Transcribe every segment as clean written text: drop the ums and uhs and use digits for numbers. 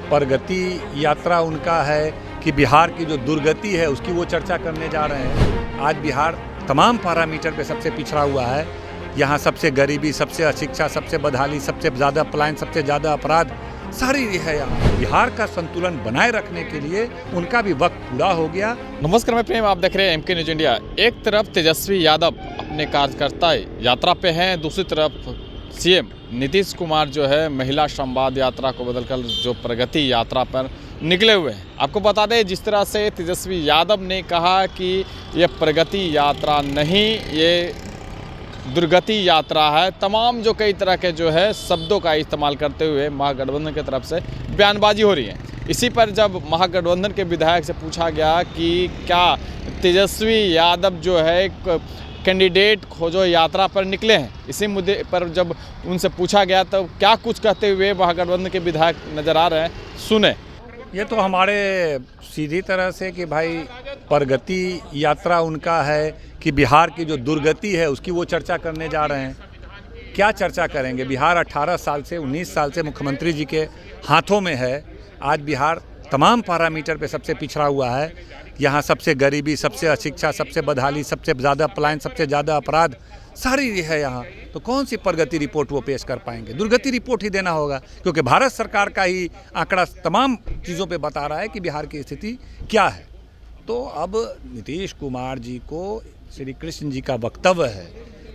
प्रगति यात्रा उनका है कि बिहार की जो दुर्गति है उसकी वो चर्चा करने जा रहे हैं। आज बिहार तमाम पैरामीटर पे सबसे पिछड़ा हुआ है। यहाँ सबसे गरीबी, सबसे अशिक्षा, सबसे बदहाली, सबसे ज़्यादा पलायन, सबसे ज़्यादा अपराध सारी है। यहाँ बिहार का संतुलन बनाए रखने के लिए उनका भी वक्त पूरा हो गया। नमस्कार, मैं प्रेम, आप देख रहे हैं MK न्यूज इंडिया। एक तरफ तेजस्वी यादव अपने कार्यकर्ता यात्रा पे हैं, दूसरी तरफ CM नीतीश कुमार जो है महिला संवाद यात्रा को बदलकर जो प्रगति यात्रा पर निकले हुए हैं। आपको बता दें, जिस तरह से तेजस्वी यादव ने कहा कि ये प्रगति यात्रा नहीं, ये दुर्गति यात्रा है, तमाम जो कई तरह के जो है शब्दों का इस्तेमाल करते हुए महागठबंधन की तरफ से बयानबाजी हो रही है। इसी पर जब महागठबंधन के विधायक से पूछा गया कि क्या तेजस्वी यादव जो है कैंडिडेट खोजो यात्रा पर निकले हैं, इसी मुद्दे पर जब उनसे पूछा गया तो क्या कुछ कहते हुए महागठबंधन के विधायक नजर आ रहे हैं, सुने। ये तो हमारे सीधी तरह से कि भाई प्रगति यात्रा उनका है कि बिहार की जो दुर्गति है उसकी वो चर्चा करने जा रहे हैं। क्या चर्चा करेंगे? बिहार 18 साल से 19 साल से मुख्यमंत्री जी के हाथों में है। आज बिहार तमाम पैरामीटर पे सबसे पिछड़ा हुआ है। यहाँ सबसे गरीबी, सबसे अशिक्षा, सबसे बदहाली, सबसे ज़्यादा पलायन, सबसे ज़्यादा अपराध सारी है यहाँ। तो कौन सी प्रगति रिपोर्ट वो पेश कर पाएंगे? दुर्गति रिपोर्ट ही देना होगा, क्योंकि भारत सरकार का ही आंकड़ा तमाम चीज़ों पे बता रहा है कि बिहार की स्थिति क्या है। तो अब नीतीश कुमार जी को श्री कृष्ण जी का वक्तव्य है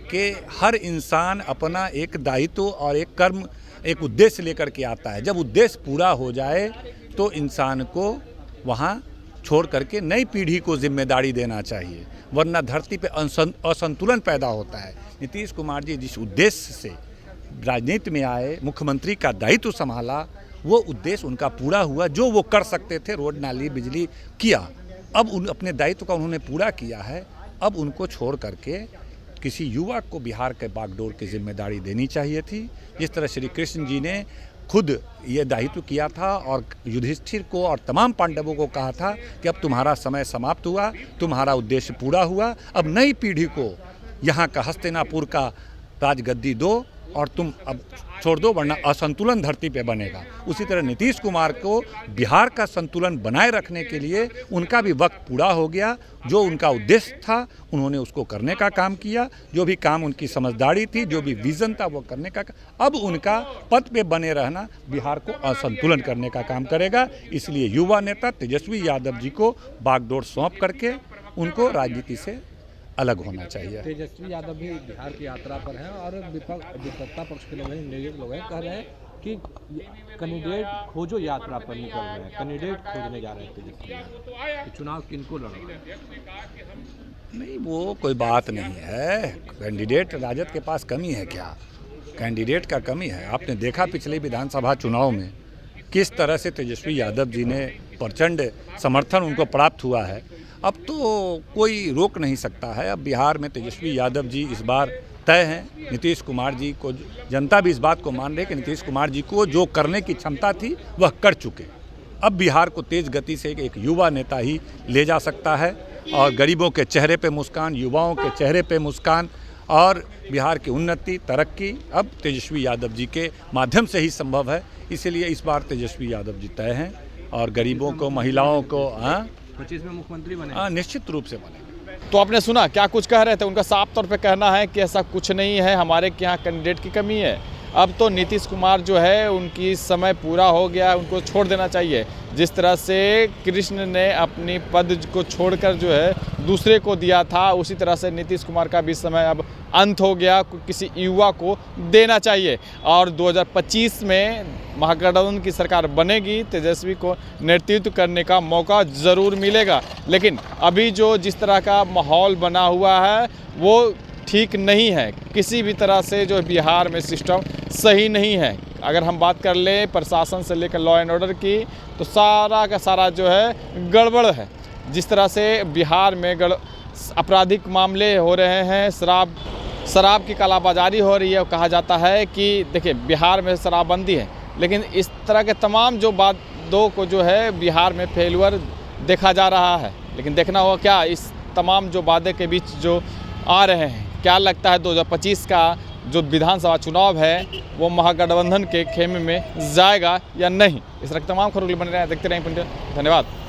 कि हर इंसान अपना एक दायित्व और एक कर्म, एक उद्देश्य लेकर के आता है। जब उद्देश्य पूरा हो जाए तो इंसान को वहाँ छोड़ करके नई पीढ़ी को जिम्मेदारी देना चाहिए, वरना धरती पे असंतुलन पैदा होता है। नीतीश कुमार जी जिस उद्देश्य से राजनीति में आए, मुख्यमंत्री का दायित्व संभाला, वो उद्देश्य उनका पूरा हुआ। जो वो कर सकते थे, रोड, नाली, बिजली किया, अब अपने दायित्व का उन्होंने पूरा किया है। अब उनको छोड़ करके किसी युवा को बिहार के बागडोर की जिम्मेदारी देनी चाहिए थी। जिस तरह श्री कृष्ण जी ने खुद ये दायित्व किया था और युधिष्ठिर को और तमाम पांडवों को कहा था कि अब तुम्हारा समय समाप्त हुआ, तुम्हारा उद्देश्य पूरा हुआ, अब नई पीढ़ी को यहाँ का हस्तिनापुर का राजगद्दी दो और तुम अब छोड़ दो, वरना असंतुलन धरती पे बनेगा। उसी तरह नीतीश कुमार को बिहार का संतुलन बनाए रखने के लिए उनका भी वक्त पूरा हो गया। जो उनका उद्देश्य था उन्होंने उसको करने का काम किया। जो भी काम उनकी समझदारी थी, जो भी विज़न था, वो करने का। अब उनका पद पे बने रहना बिहार को असंतुलन करने का काम करेगा। इसलिए युवा नेता तेजस्वी यादव जी को बागडोर सौंप करके उनको राजनीति से अलग होना चाहिए। तेजस्वी यादव भी बिहार की यात्रा पर हैं और विपक्षता पक्ष के लोग हैं, कह रहे हैं कि कैंडिडेट खोजो यात्रा पर निकल रहे हैं, कैंडिडेट खोजने जा रहे हैं तेजस्वी यादव। तो चुनाव किनको लड़ना है? नहीं, वो कोई बात नहीं है। कैंडिडेट राजद के पास कमी है क्या? कैंडिडेट का कमी है। आपने देखा पिछले विधानसभा चुनाव में किस तरह से तेजस्वी यादव जी ने प्रचंड समर्थन उनको प्राप्त हुआ है। अब तो कोई रोक नहीं सकता है। अब बिहार में तेजस्वी यादव जी इस बार तय हैं। नीतीश कुमार जी को जनता भी इस बात को मान रही है कि नीतीश कुमार जी को जो करने की क्षमता थी वह कर चुके। अब बिहार को तेज गति से एक युवा नेता ही ले जा सकता है और गरीबों के चेहरे पे मुस्कान, युवाओं के चेहरे पे मुस्कान और बिहार की उन्नति, तरक्की अब तेजस्वी यादव जी के माध्यम से ही संभव है। इसीलिए इस बार तेजस्वी यादव जी तय हैं और गरीबों को, महिलाओं को 25 में मुख्यमंत्री बने? हाँ, निश्चित रूप से बने। तो आपने सुना क्या कुछ कह रहे थे। उनका साफ तौर पे कहना है कि ऐसा कुछ नहीं है, हमारे के यहाँ कैंडिडेट की कमी है। अब तो नीतीश कुमार जो है उनकी समय पूरा हो गया, उनको छोड़ देना चाहिए। जिस तरह से कृष्ण ने अपनी पद को छोड़कर जो है दूसरे को दिया था, उसी तरह से नीतीश कुमार का भी समय अब अंत हो गया, किसी युवा को देना चाहिए। और 2025 में महागठबंधन की सरकार बनेगी, तेजस्वी को नेतृत्व करने का मौका ज़रूर मिलेगा। लेकिन अभी जो जिस तरह का माहौल बना हुआ है वो ठीक नहीं है। किसी भी तरह से जो बिहार में सिस्टम सही नहीं है। अगर हम बात कर लें प्रशासन से लेकर लॉ एंड ऑर्डर की, तो सारा का सारा जो है गड़बड़ है। जिस तरह से बिहार में आपराधिक मामले हो रहे हैं, शराब की कालाबाजारी हो रही है। कहा जाता है कि देखिए बिहार में शराबबंदी है, लेकिन इस तरह के तमाम जो बातों को जो है बिहार में फेल्यूर देखा जा रहा है। लेकिन देखना होगा क्या इस तमाम जो वादे के बीच जो आ रहे हैं, क्या लगता है 2025 का जो विधानसभा चुनाव है वो महागठबंधन के खेमे में जाएगा या नहीं। इस तरह की तमाम खबरों के लिए बने रहें, देखते रहें पंडित। धन्यवाद।